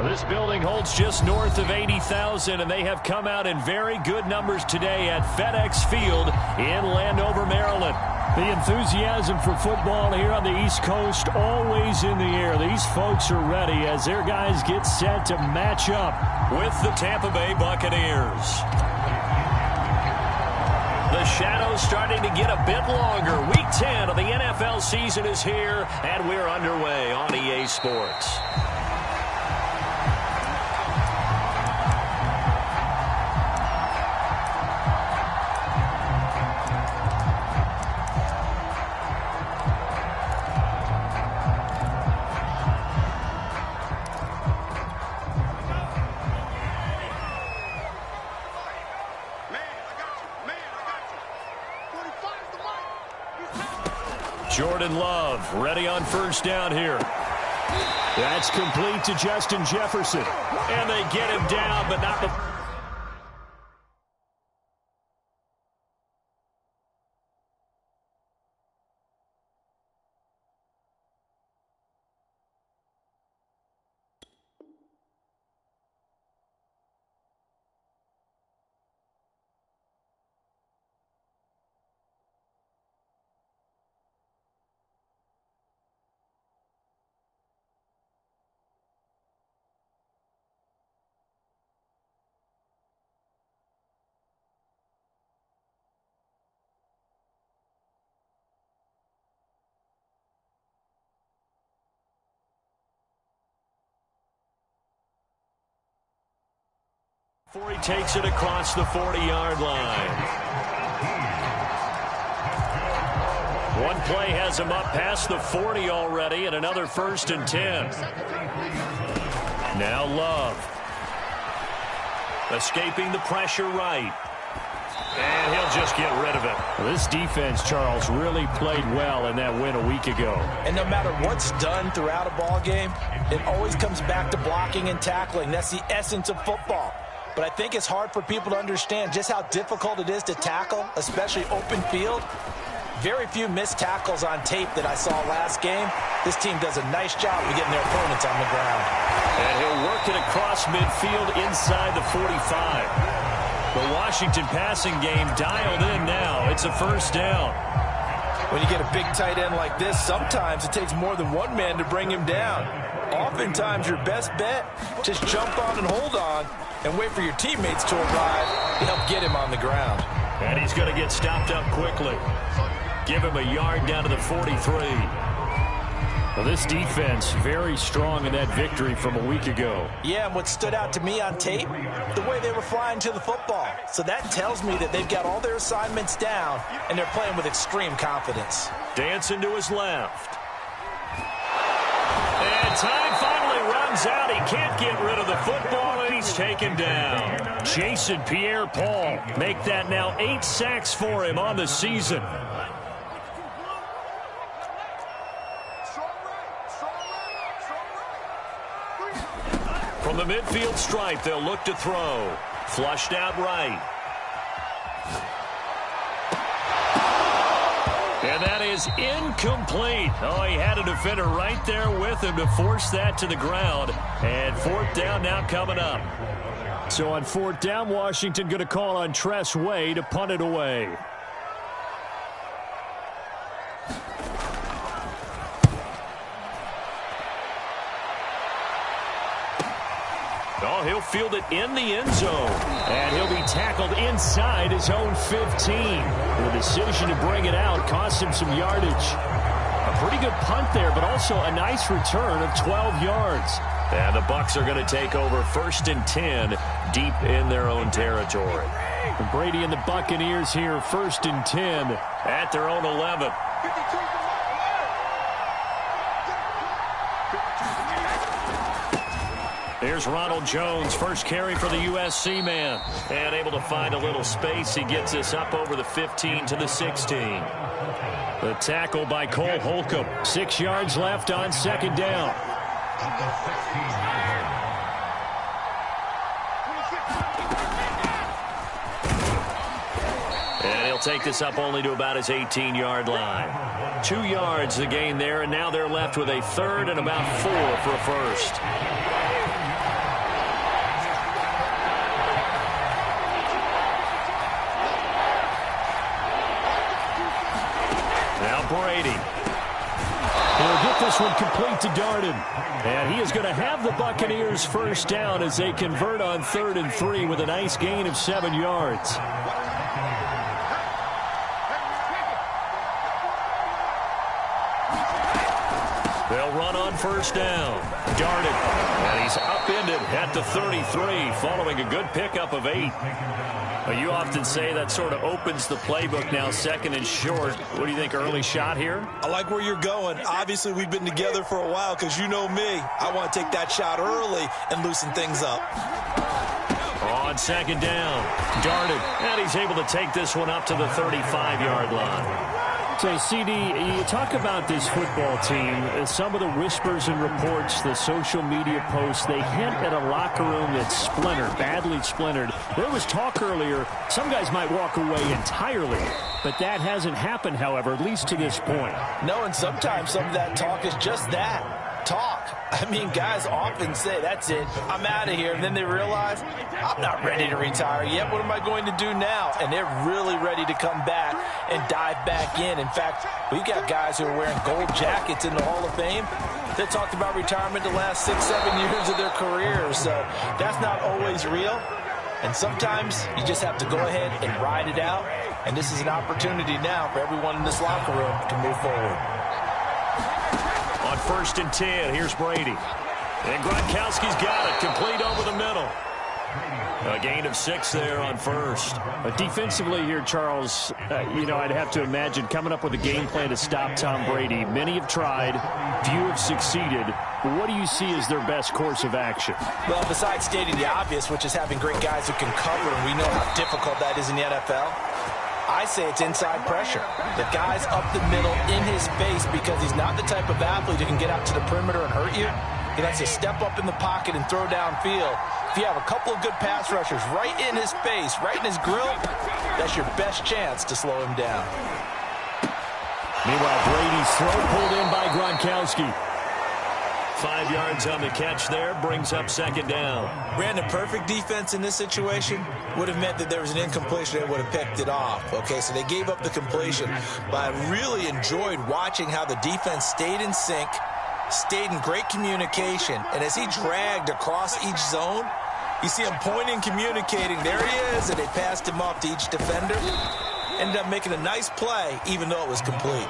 This building holds just north of 80,000, and they have come out in very good numbers today at FedEx Field in Landover, Maryland. The enthusiasm for football here on the East Coast always in the air. These folks are ready as their guys get set to match up with the Tampa Bay Buccaneers. The shadow's starting to get a bit longer. Week 10 of the NFL season is here, and we're underway on EA Sports. Jordan Love ready on first down here. That's complete to Justin Jefferson. And they get him down, but not the... Before he takes it across the 40-yard line. One play has him up past the 40 already, and another 1st and 10. Now Love. Escaping the pressure right. And he'll just get rid of it. This defense, Charles, really played well in that win a week ago. And no matter what's done throughout a ball game, it always comes back to blocking and tackling. That's the essence of football. But I think it's hard for people to understand just how difficult it is to tackle, especially open field. Very few missed tackles on tape that I saw last game. This team does a nice job of getting their opponents on the ground. And he'll work it across midfield inside the 45. The Washington passing game dialed in now. It's a 1st down. When you get a big tight end like this, sometimes it takes more than one man to bring him down. Oftentimes, your best bet, just jump on and hold on and wait for your teammates to arrive to help get him on the ground. And he's going to get stopped up quickly. Give him a yard down to the 43. Well, this defense very strong in that victory from a week ago. Yeah, and what stood out to me on tape, the way they were flying to the football. So that tells me that they've got all their assignments down, and they're playing with extreme confidence. Dancing to his left. And time finally runs out. He can't get rid of the football, and he's taken down. Jason Pierre-Paul make that now 8 sacks for him on the season. From the midfield stripe, they'll look to throw. Flushed out right. And that is incomplete. Oh, he had a defender right there with him to force that to the ground. And 4th down now coming up. So on 4th down, Washington going to call on Tress Way to punt it away. Oh, he'll field it in the end zone. And he'll be tackled inside his own 15. The decision to bring it out cost him some yardage. A pretty good punt there, but also a nice return of 12 yards. And the Bucs are going to take over 1st and 10 deep in their own territory. And Brady and the Buccaneers here, 1st and 10 at their own 11. Here's Ronald Jones, first carry for the USC man. And able to find a little space. He gets this up over the 15 to the 16. The tackle by Cole Holcomb. 6 yards left on 2nd down. And he'll take this up only to about his 18-yard line. 2 yards the gain there, and now they're left with a 3rd and about 4 for a 1st. Brady. He'll get this one complete to Darden. And he is going to have the Buccaneers first down as they convert on 3rd and 3 with a nice gain of 7 yards. They'll run on first down. Darden. And he's upended at the 33 following a good pickup of 8. Well, you often say that sort of opens the playbook now, 2nd and short. What do you think, early shot here? I like where you're going. Obviously, we've been together for a while because you know me. I want to take that shot early and loosen things up. On 2nd down, Darden, and he's able to take this one up to the 35-yard line. So, CD, you talk about this football team, some of the whispers and reports, the social media posts, they hint at a locker room that's splintered, badly splintered. There was talk earlier, some guys might walk away entirely, but that hasn't happened, however, at least to this point. No, and sometimes some of that talk is just that. Talk. I mean, guys often say, that's it, I'm out of here. And then they realize, I'm not ready to retire yet. What am I going to do now? And they're really ready to come back and dive back in. In fact, we've got guys who are wearing gold jackets in the Hall of Fame. They talked about retirement the last 6-7 years of their careers. So that's not always real. And sometimes you just have to go ahead and ride it out. And this is an opportunity now for everyone in this locker room to move forward. On 1st and 10, here's Brady. And Gronkowski's got it, complete over the middle. A gain of 6 there on 1st. But defensively here, Charles, I'd have to imagine coming up with a game plan to stop Tom Brady. Many have tried, few have succeeded. But what do you see as their best course of action? Well, besides stating the obvious, which is having great guys who can cover, and we know how difficult that is in the NFL, I say it's inside pressure. The guy's up the middle in his face because he's not the type of athlete who can get out to the perimeter and hurt you. He likes to step up in the pocket and throw downfield. If you have a couple of good pass rushers right in his face, right in his grill, that's your best chance to slow him down. Meanwhile, Brady's throw pulled in by Gronkowski. 5 yards on the catch there, brings up 2nd down. Brandon, perfect defense in this situation would have meant that there was an incompletion that would have picked it off. Okay, so they gave up the completion, but I really enjoyed watching how the defense stayed in sync, stayed in great communication, and as he dragged across each zone, you see him pointing, communicating, there he is, and they passed him off to each defender. Ended up making a nice play, even though it was complete.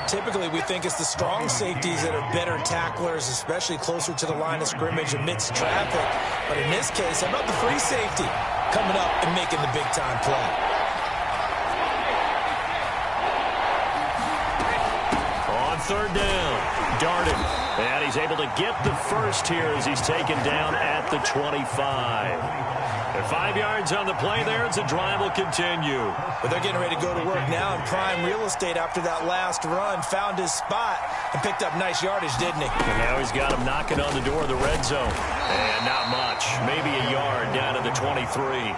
Typically, we think it's the strong safeties that are better tacklers, especially closer to the line of scrimmage amidst traffic. But in this case, how about the free safety coming up and making the big-time play? On 3rd down, Darden. And he's able to get the first here as he's taken down at the 25. 5 yards on the play there as the drive will continue. But they're getting ready to go to work now in prime real estate after that last run. Found his spot and picked up nice yardage, didn't he? And now he's got him knocking on the door of the red zone. And not much. Maybe a yard down to the 23.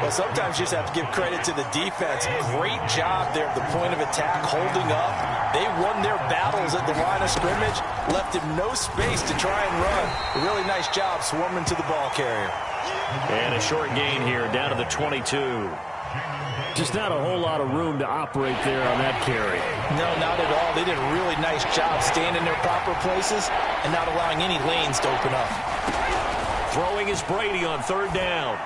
Well, sometimes you just have to give credit to the defense. Great job there at the point of attack, holding up. They won their battles at the line of scrimmage, left him no space to try and run. A really nice job swarming to the ball carrier. And a short gain here, down to the 22. Just not a whole lot of room to operate there on that carry. No, not at all. They did a really nice job staying in their proper places and not allowing any lanes to open up. Throwing is Brady on 3rd down.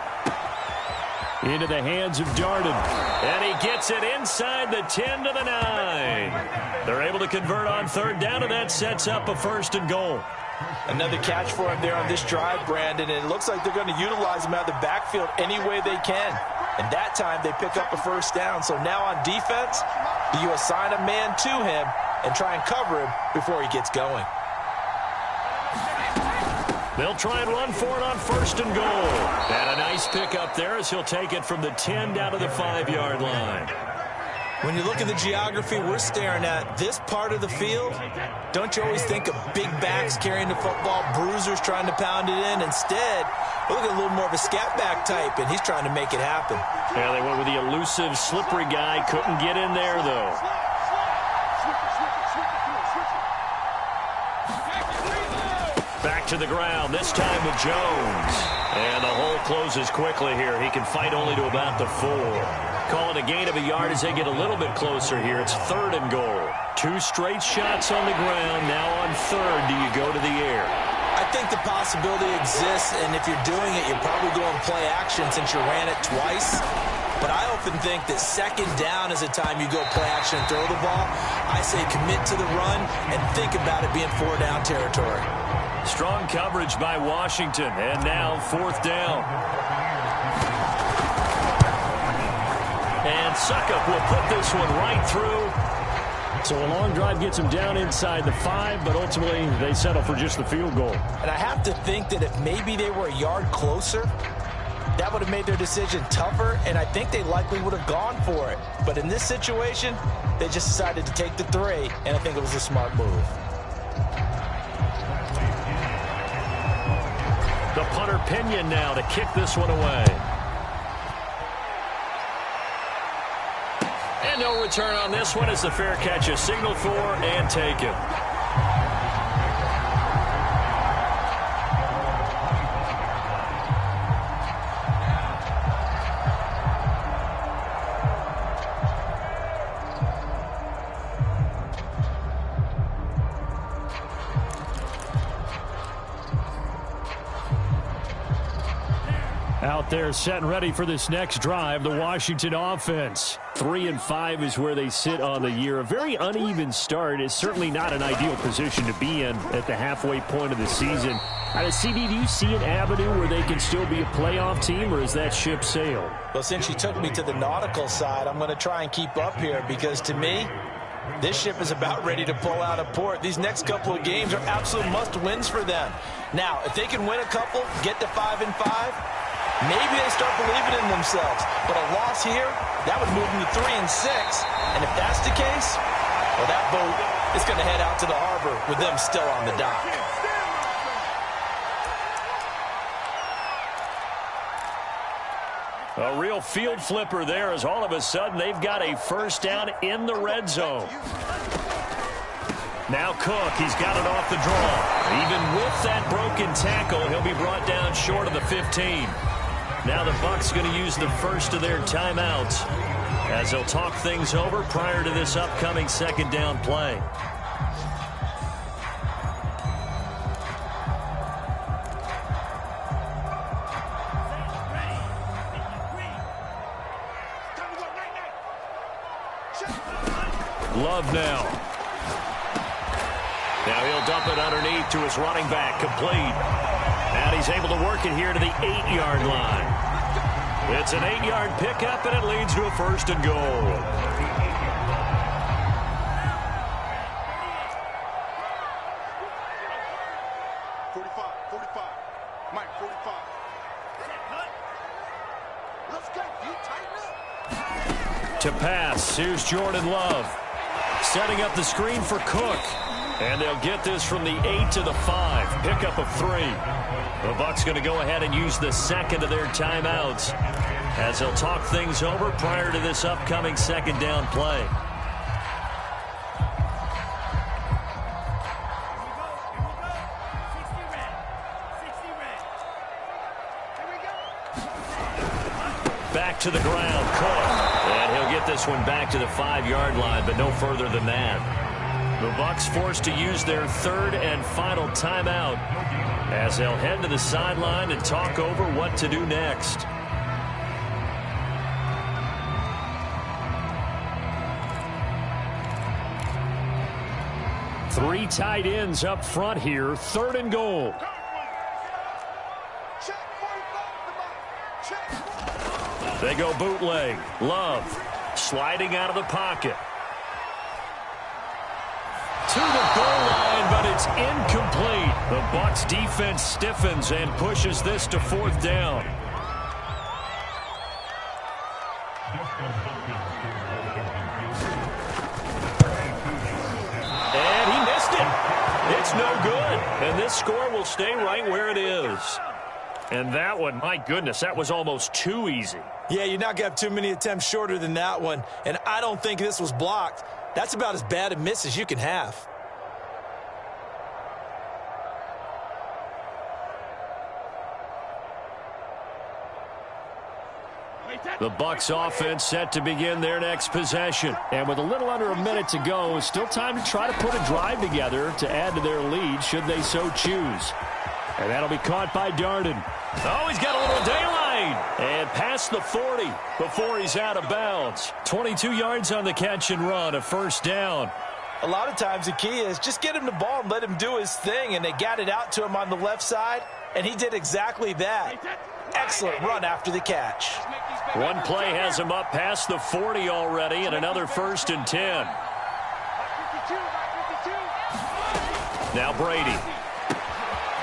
Into the hands of Darden. And he gets it inside the 10 to the 9. They're able to convert on 3rd down, and that sets up a 1st and goal. Another catch for him there on this drive, Brandon, and it looks like they're going to utilize him out of the backfield any way they can. And that time they pick up a 1st down. So now on defense, you assign a man to him and try and cover him before he gets going. They'll try and run for it on 1st and goal. And a nice pickup there as he'll take it from the 10 down to the 5-yard line. When you look at the geography we're staring at, this part of the field, don't you always think of big backs carrying the football, bruisers trying to pound it in? Instead, we're looking at a little more of a scat back type, and he's trying to make it happen. Yeah, they went with the elusive, slippery guy. Couldn't get in there, though. Back to the ground, this time with Jones. And the hold closes quickly here. He can fight only to about the 4. Call it a gain of a yard as they get a little bit closer here. It's 3rd and goal. 2 straight shots on the ground. Now on 3rd, do you go to the air? I think the possibility exists, and if you're doing it, you're probably going play action since you ran it twice. But I often think that 2nd down is a time you go play action and throw the ball. I say commit to the run and think about it being 4-down territory. Strong coverage by Washington, and now 4th down. And Suckup will put this one right through. So a long drive gets them down inside the 5, but ultimately they settle for just the field goal. And I have to think that if maybe they were a yard closer, that would have made their decision tougher, and I think they likely would have gone for it. But in this situation, they just decided to take the 3, and I think it was a smart move. The punter Pinion now to kick this one away. And no return on this one as the fair catch is signaled for and taken. Out there set and ready for this next drive, the Washington offense. 3-5 is where they sit on the year. A very uneven start is certainly not an ideal position to be in at the halfway point of the season. CD, do you see an avenue where they can still be a playoff team, or is that ship sailed? Well, since you took me to the nautical side, I'm going to try and keep up here because to me, this ship is about ready to pull out of port. These next couple of games are absolute must-wins for them. Now, if they can win a couple, get to 5-5, maybe they start believing in themselves. But a loss here, that would move them to 3-6. And if that's the case, well, that boat is going to head out to the harbor with them still on the dock. A real field flipper there as all of a sudden they've got a 1st down in the red zone. Now Cook, he's got it off the draw. Even with that broken tackle, he'll be brought down short of the 15. Now the Bucs going to use the first of their timeouts as they'll talk things over prior to this upcoming 2nd down play. Love now. Now he'll dump it underneath to his running back, complete. And he's able to work it here to the 8-yard line. It's an 8-yard pickup, and it leads to a 1st and goal. To pass, here's Jordan Love. Setting up the screen for Cook. And they'll get this from the 8 to the 5. Pickup of 3. The Bucs going to go ahead and use the 2nd of their timeouts as they'll talk things over prior to this upcoming 2nd down play. Back to the ground, Cook. And he'll get this one back to the 5-yard line, but no further than that. The Bucs forced to use their 3rd and final timeout as they'll head to the sideline and talk over what to do next. Three tight ends up front here, 3rd and goal. They go bootleg. Love sliding out of the pocket. To the goal line, but it's incomplete. The Bucs defense stiffens and pushes this to 4th down. And he missed it. It's no good. And this score will stay right where it is. And that one, my goodness, that was almost too easy. Yeah, you're not going to have too many attempts shorter than that one. And I don't think this was blocked. That's about as bad a miss as you can have. The Bucs offense set to begin their next possession. And with a little under a minute to go, still time to try to put a drive together to add to their lead should they so choose. And that'll be caught by Darden. Oh, he's got a little daylight. And past the 40 before he's out of bounds. 22 yards on the catch and run, a first down. A lot of times the key is just get him the ball and let him do his thing. And they got it out to him on the left side, and he did exactly that. Excellent run after the catch. One play has him up past the 40 already, and another 1st and 10. Now Brady.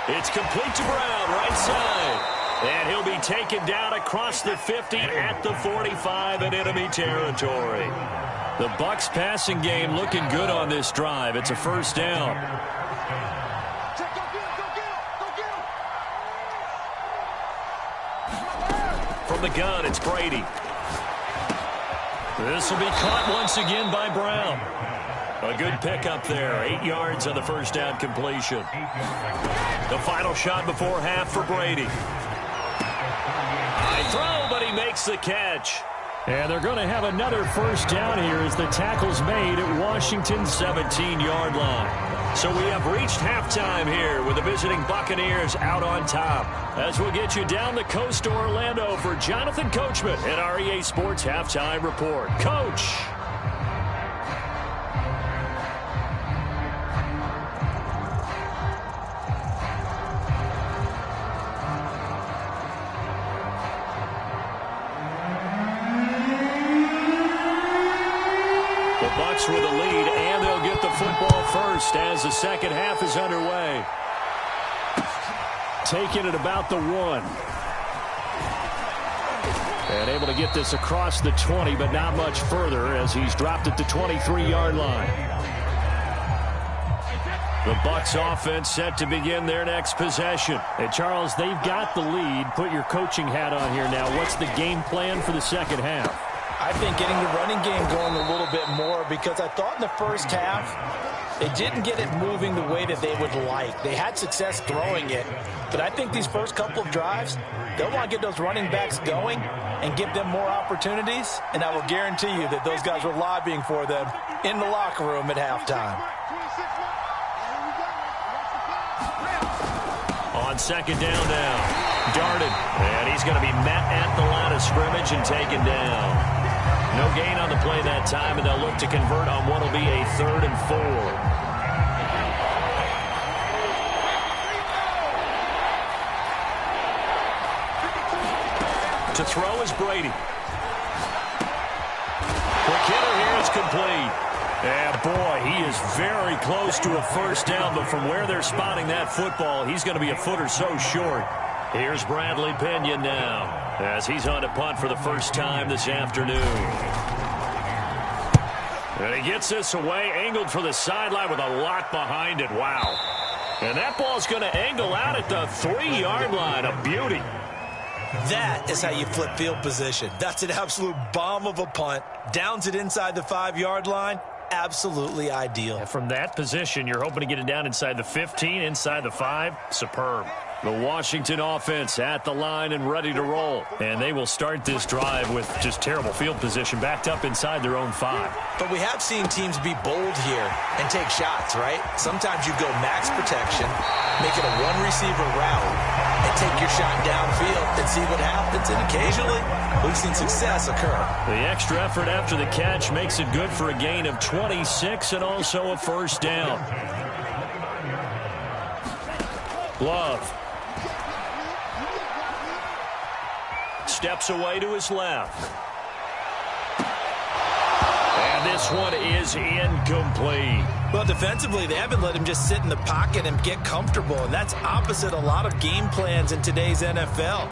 It's complete to Brown, right side. And he'll be taken down across the 50 at the 45 in enemy territory. The Bucs passing game looking good on this drive. It's a first down. From the gun, it's Brady. This will be caught once again by Brown. A good pickup there. 8 yards on the first down completion. The final shot before half for Brady. High throw, but he makes the catch. And they're going to have another first down here as the tackle's made at Washington's 17-yard line. So we have reached halftime here with the visiting Buccaneers out on top. As we'll get you down the coast to Orlando for Jonathan Coachman at our EA Sports Halftime Report. Coach. Bucs with a lead, and they'll get the football first as the second half is underway. Taking it about the 1. And able to get this across the 20, but not much further as he's dropped at the 23-yard line. The Bucs offense set to begin their next possession. And Charles, they've got the lead. Put your coaching hat on here now. What's the game plan for the second half? I think getting the running game going a little bit more, because I thought in the first half they didn't get it moving the way that they would like. They had success throwing it, but I think these first couple of drives, they'll want to get those running backs going and give them more opportunities, and I will guarantee you that those guys were lobbying for them in the locker room at halftime. On second down now, Darden, and he's going to be met at the line of scrimmage and taken down. No gain on the play that time, and they'll look to convert on what will be a 3rd and 4. To throw is Brady. Quick hitter here is complete. And boy, he is very close to a first down, but from where they're spotting that football, he's going to be a foot or so short. Here's Bradley Pinion now as he's on to punt for the first time this afternoon. And he gets this away, angled for the sideline with a lot behind it. Wow. And that ball's going to angle out at the 3-yard line. A beauty. That is how you flip field position. That's an absolute bomb of a punt. Downs it inside the 5-yard line. Absolutely ideal. And from that position, you're hoping to get it down inside the 15, inside the 5. Superb. The Washington offense at the line and ready to roll. And they will start this drive with just terrible field position, backed up inside their own 5. But we have seen teams be bold here and take shots, right? Sometimes you go max protection, make it a one-receiver route, and take your shot downfield and see what happens. And occasionally, we've seen success occur. The extra effort after the catch makes it good for a gain of 26 and also a first down. Love. Steps away to his left. And this one is incomplete. Well, defensively, they haven't let him just sit in the pocket and get comfortable, and that's opposite a lot of game plans in today's NFL.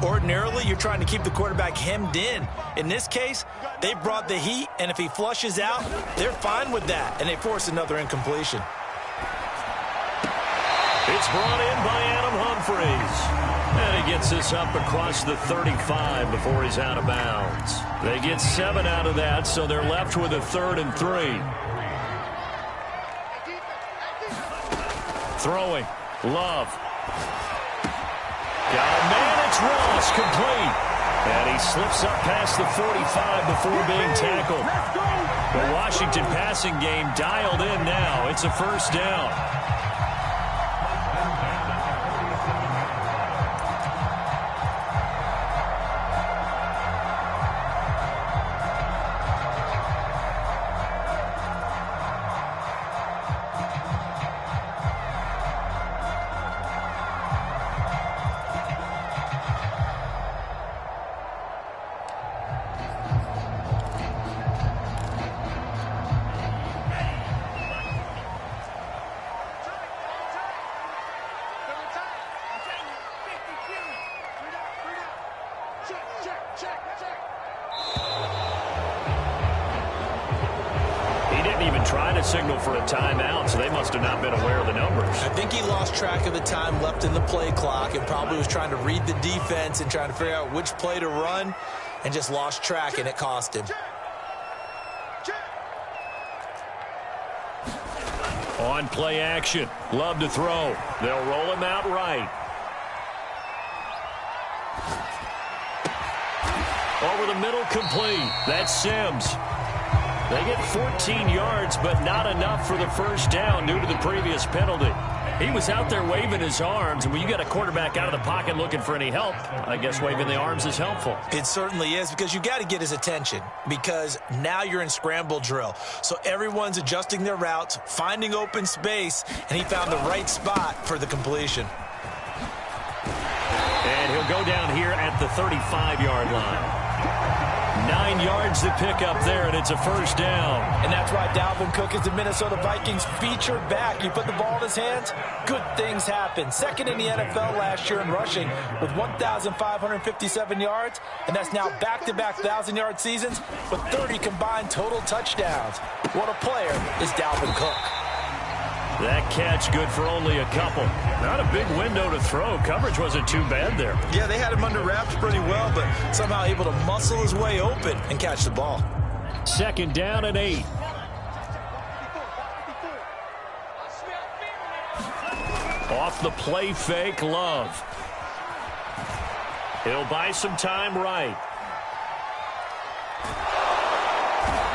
Ordinarily, you're trying to keep the quarterback hemmed in. In this case, they brought the heat, and if he flushes out, they're fine with that, and they force another incompletion. It's brought in by Adam Humphries. And he gets this up across the 35 before he's out of bounds. They get 7 out of that, so they're left with a 3rd and 3. Throwing. Love. Got a man, it's Ross, complete. And he slips up past the 45 before being tackled. The Washington passing game dialed in now. It's a first down. Signal for a timeout, so they must have not been aware of the numbers. I think he lost track of the time left in the play clock and probably was trying to read the defense and trying to figure out which play to run and just lost track, and it cost him. On play action. Love to throw. They'll roll him out right. Over the middle, complete. That's Sims. They get 14 yards, but not enough for the first down due to the previous penalty. He was out there waving his arms, and when you got a quarterback out of the pocket looking for any help, I guess waving the arms is helpful. It certainly is, because you got to get his attention, because now you're in scramble drill. So everyone's adjusting their routes, finding open space, and he found the right spot for the completion. And he'll go down here at the 35-yard line. 9 yards to pick up there, and it's a first down. And that's why Dalvin Cook is the Minnesota Vikings featured back. You put the ball in his hands, good things happen. Second in the NFL last year in rushing with 1,557 yards, and that's now back-to-back 1,000-yard seasons with 30 combined total touchdowns. What a player is Dalvin Cook. That catch good for only a couple. Not a big window to throw. Coverage wasn't too bad there. Yeah, they had him under wraps pretty well, but somehow able to muscle his way open and catch the ball. Second down and 8. Off the play fake, Love. He'll buy some time right.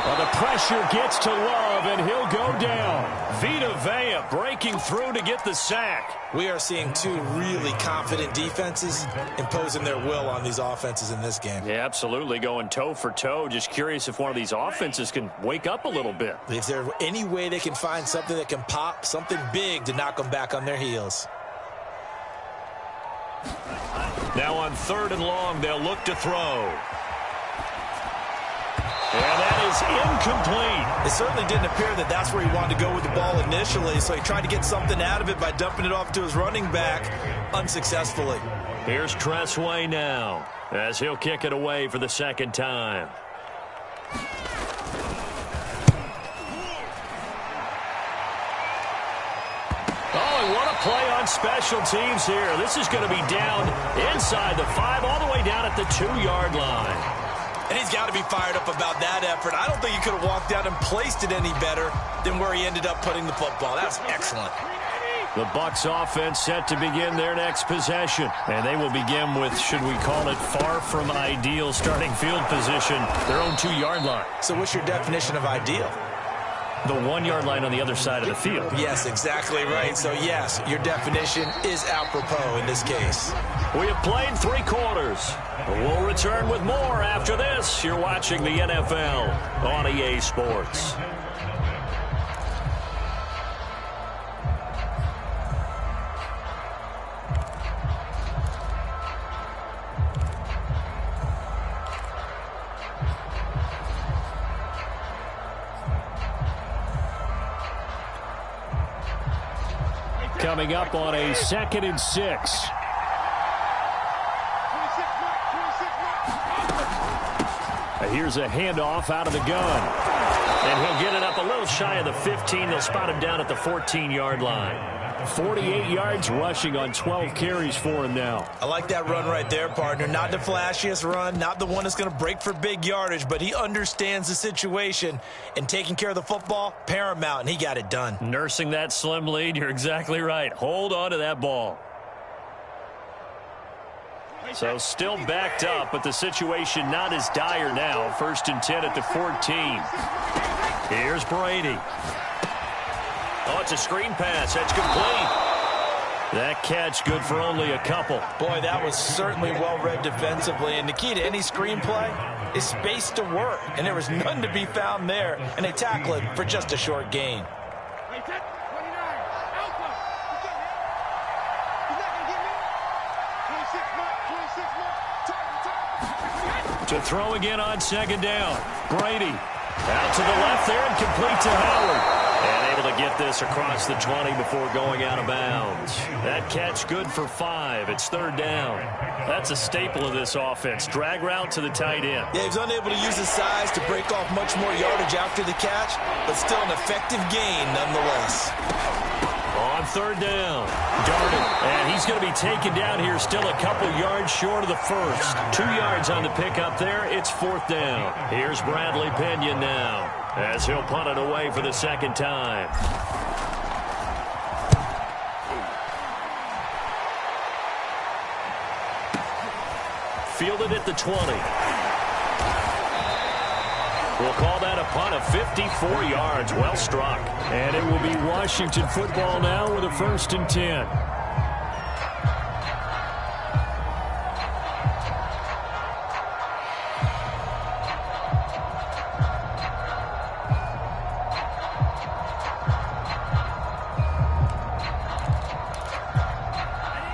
Well, the pressure gets to Love, and he'll go down. Vita Vea breaking through to get the sack. We are seeing two really confident defenses imposing their will on these offenses in this game. Yeah, absolutely, going toe for toe. Just curious if one of these offenses can wake up a little bit. If there's any way they can find something that can pop, something big to knock them back on their heels. Now on 3rd and long, they'll look to throw. And that is incomplete. It certainly didn't appear that that's where he wanted to go with the ball initially, so he tried to get something out of it by dumping it off to his running back unsuccessfully. Here's Tressway now as he'll kick it away for the second time. Oh, and what a play on special teams here. This is going to be down inside the 5 all the way down at the 2-yard line. And he's got to be fired up about that effort. I don't think he could have walked down and placed it any better than where he ended up putting the football. That's excellent. The Bucs offense set to begin their next possession. And they will begin with, should we call it, far from ideal starting field position, their own 2-yard line. So what's your definition of ideal? The 1-yard line on the other side of the field. Yes, exactly right. So, yes, your definition is apropos in this case. We have played 3 quarters. We'll return with more after this. You're watching the NFL on EA Sports. Coming up on a 2nd and 6. Here's a handoff out of the gun. And he'll get it up a little shy of the 15. They'll spot him down at the 14-yard line. 48 yards rushing on 12 carries for him now. I like that run right there, partner. Not the flashiest run, not the one that's going to break for big yardage, but he understands the situation, and taking care of the football, paramount, and he got it done. Nursing that slim lead, you're exactly right. Hold on to that ball. So still backed up, but the situation not as dire now. 1st and 10 at the 14. Here's Brady. Oh, it's a screen pass. That's complete. That catch good for only a couple. Boy, that was certainly well-read defensively. And the key to any screenplay is space to work. And there was none to be found there. And they tackle it for just a short gain. To throw again on 2nd down. Brady out to the left there and complete to Howard. And able to get this across the 20 before going out of bounds. That catch good for 5. It's 3rd down. That's a staple of this offense. Drag route to the tight end. Yeah, he was unable to use his size to break off much more yardage after the catch, but still an effective gain nonetheless. On 3rd down, Darden, and he's going to be taken down here still a couple yards short of the first. 2 yards on the pickup there. It's 4th down. Here's Bradley Pinion now as he'll punt it away for the 2nd time. Fielded at the 20. We'll call that a punt of 54 yards. Well struck. And it will be Washington football now with a 1st and 10.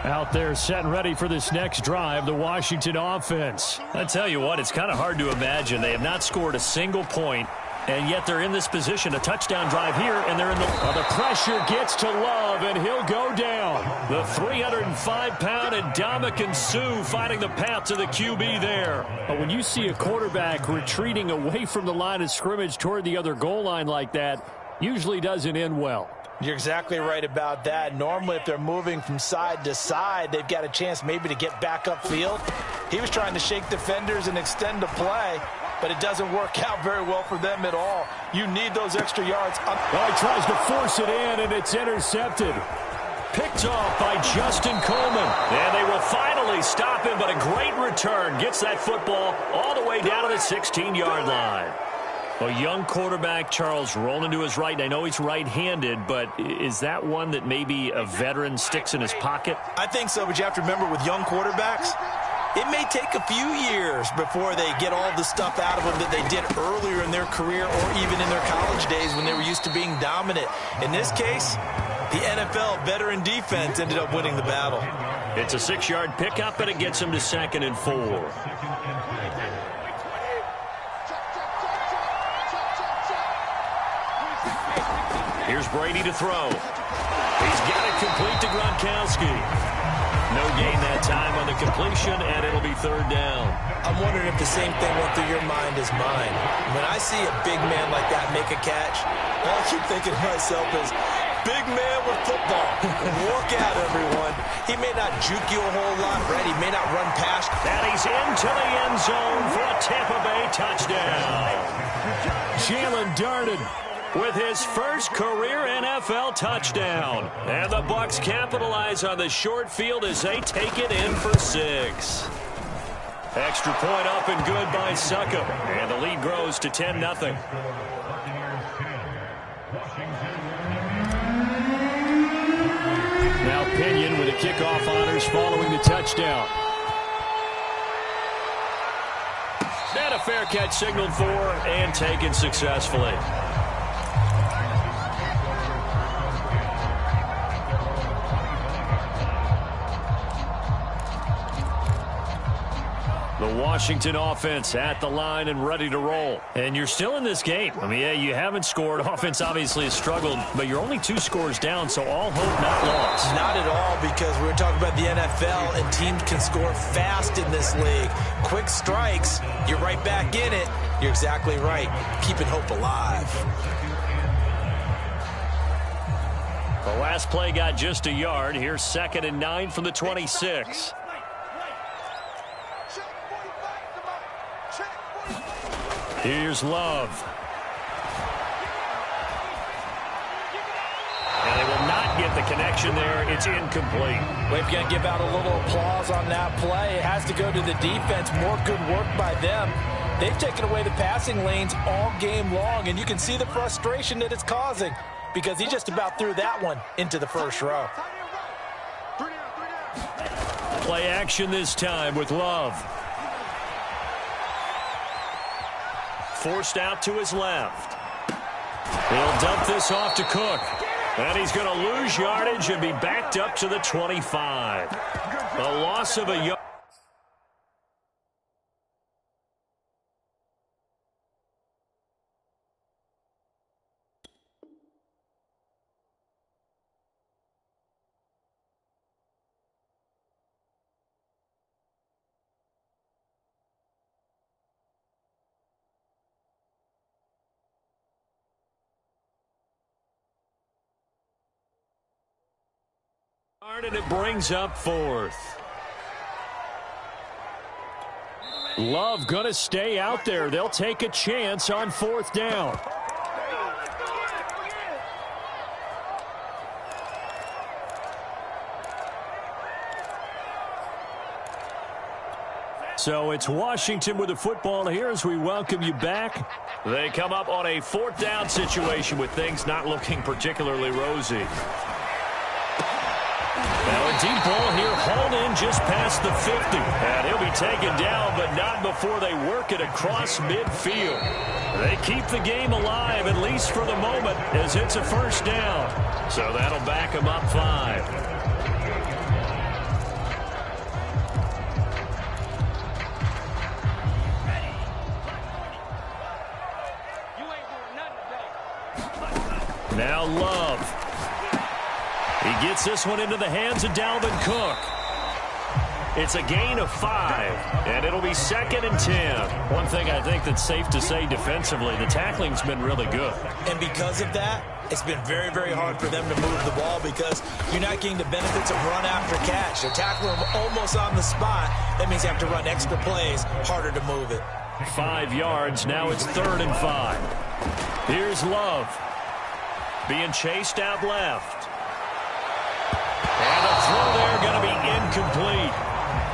Out there set and ready for this next drive, the Washington offense. I tell you what, it's kind of hard to imagine. They have not scored a single point, and yet they're in this position. A touchdown drive here, and they're in the pressure gets to Love, and he'll go down. The 305-pound Ndamukong Suh finding the path to the QB there. But when you see a quarterback retreating away from the line of scrimmage toward the other goal line like that, usually doesn't end well. You're exactly right about that. Normally, if they're moving from side to side, they've got a chance maybe to get back upfield. He was trying to shake defenders and extend the play, but it doesn't work out very well for them at all. You need those extra yards. Well, he tries to force it in, and it's intercepted. Picked off by Justin Coleman. And they will finally stop him, but a great return. Gets that football all the way down to the 16-yard line. A young quarterback, Charles, rolling to his right. I know he's right-handed, but is that one that maybe a veteran sticks in his pocket? I think so, but you have to remember with young quarterbacks, it may take a few years before they get all the stuff out of them that they did earlier in their career or even in their college days when they were used to being dominant. In this case, the NFL veteran defense ended up winning the battle. It's a 6-yard pickup, and it gets him to 2nd and 4. Here's Brady to throw. He's got it complete to Gronkowski. No gain that time on the completion, and it'll be 3rd down. I'm wondering if the same thing went through your mind as mine. When I see a big man like that make a catch, all I keep thinking to myself is, big man with football. Look out, everyone. He may not juke you a whole lot, Brett. He may not run past. And he's into the end zone for a Tampa Bay touchdown. Jalen Darden with his first career NFL touchdown. And the Bucs capitalize on the short field as they take it in for 6. Extra point up and good by Succop. And the lead grows to 10-0. Now Pinion with the kickoff honors following the touchdown. And a fair catch signaled for and taken successfully. The Washington offense at the line and ready to roll. And you're still in this game. I mean, yeah, you haven't scored. Offense obviously has struggled, but you're only 2 scores down, so all hope not lost. Not at all, because we're talking about the NFL, and teams can score fast in this league. Quick strikes, you're right back in it. You're exactly right. Keeping hope alive. The last play got just a yard. Here's 2nd and 9 from the 26. Here's Love. And they will not get get the connection there. It's incomplete. Well, if you're going to give out a little applause on that play, it has to go to the defense. More good work by them. They've taken away the passing lanes all game long, and you can see the frustration that it's causing because he just about threw that one into the first row. Play action this time with Love. Forced out to his left. He'll dump this off to Cook. And he's going to lose yardage and be backed up to the 25. A loss of a yard. And it brings up fourth. Love going to stay out there. They'll take a chance on fourth down. So it's Washington with the football here as we welcome you back. They come up on a fourth down situation with things not looking particularly rosy. Now a deep ball here, hauled in just past the 50. And he'll be taken down, but not before they work it across midfield. They keep the game alive, at least for the moment, as it's a first down. So that'll back them up 5. Now Love. He gets this one into the hands of Dalvin Cook. It's a gain of 5, and it'll be 2nd and 10. One thing I think that's safe to say defensively, the tackling's been really good. And because of that, it's been very, very hard for them to move the ball because you're not getting the benefits of run after catch. They're tackling them almost on the spot. That means they have to run extra plays, harder to move it. 5 yards, now it's 3rd and 5. Here's Love. Being chased out left. And a throw there going to be incomplete.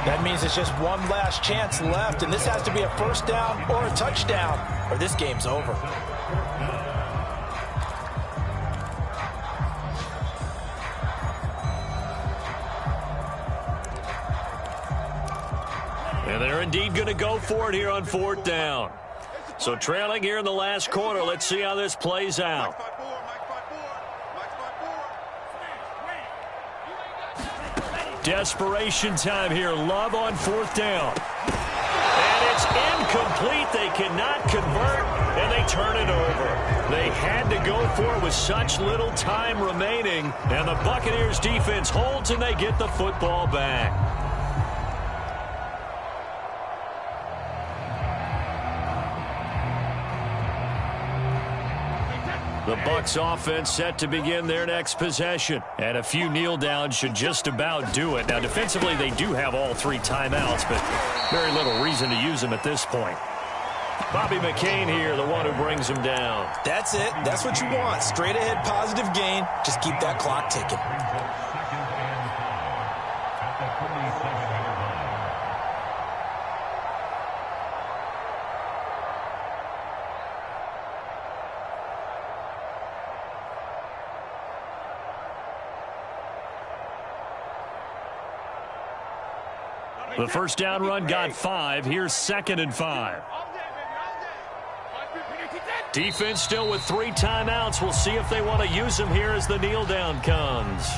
That means it's just one last chance left, and this has to be a first down or a touchdown, or this game's over. And they're indeed going to go for it here on 4th down. So trailing here in the last quarter, let's see how this plays out. Desperation time here. Love on 4th down. And it's incomplete. They cannot convert, and they turn it over. They had to go for it with such little time remaining, and the Buccaneers defense holds, and they get the football back. The Bucs offense set to begin their next possession. And a few kneel downs should just about do it. Now, defensively, they do have all 3 timeouts, but very little reason to use them at this point. Bobby McCain here, the one who brings them down. That's it. That's what you want. Straight ahead, positive gain. Just keep that clock ticking. The first down run got 5. Here's 2nd and 5. Defense still with 3 timeouts. We'll see if they want to use them here as the kneel down comes.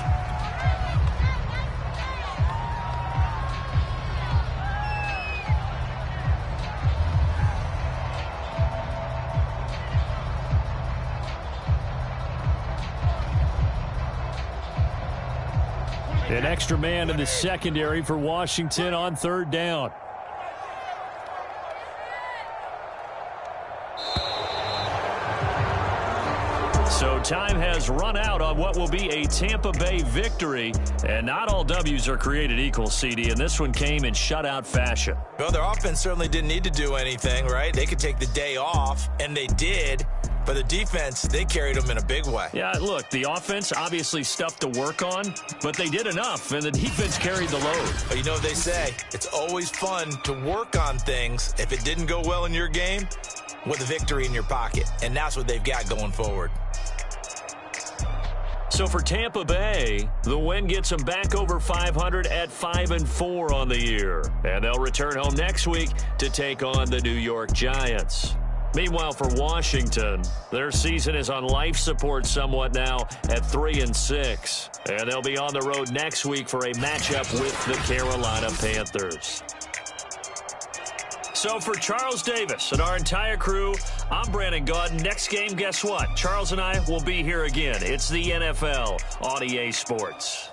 An extra man in the secondary for Washington on 3rd down. So time has run out on what will be a Tampa Bay victory. And not all W's are created equal, CD, and this one came in shutout fashion. Well, their offense certainly didn't need to do anything, right? They could take the day off, and they did. For the defense, they carried them in a big way. Yeah, look, the offense, obviously stuff to work on, but they did enough, and the defense carried the load. But you know what they say, it's always fun to work on things if it didn't go well in your game with a victory in your pocket, and that's what they've got going forward. So for Tampa Bay, the win gets them back over 500 at 5-4 on the year. And they'll return home next week to take on the New York Giants. Meanwhile, for Washington, their season is on life support somewhat now at 3-6. And they'll be on the road next week for a matchup with the Carolina Panthers. So for Charles Davis and our entire crew, I'm Brandon Gaudin. Next game, guess what? Charles and I will be here again. It's the NFL on EA Sports.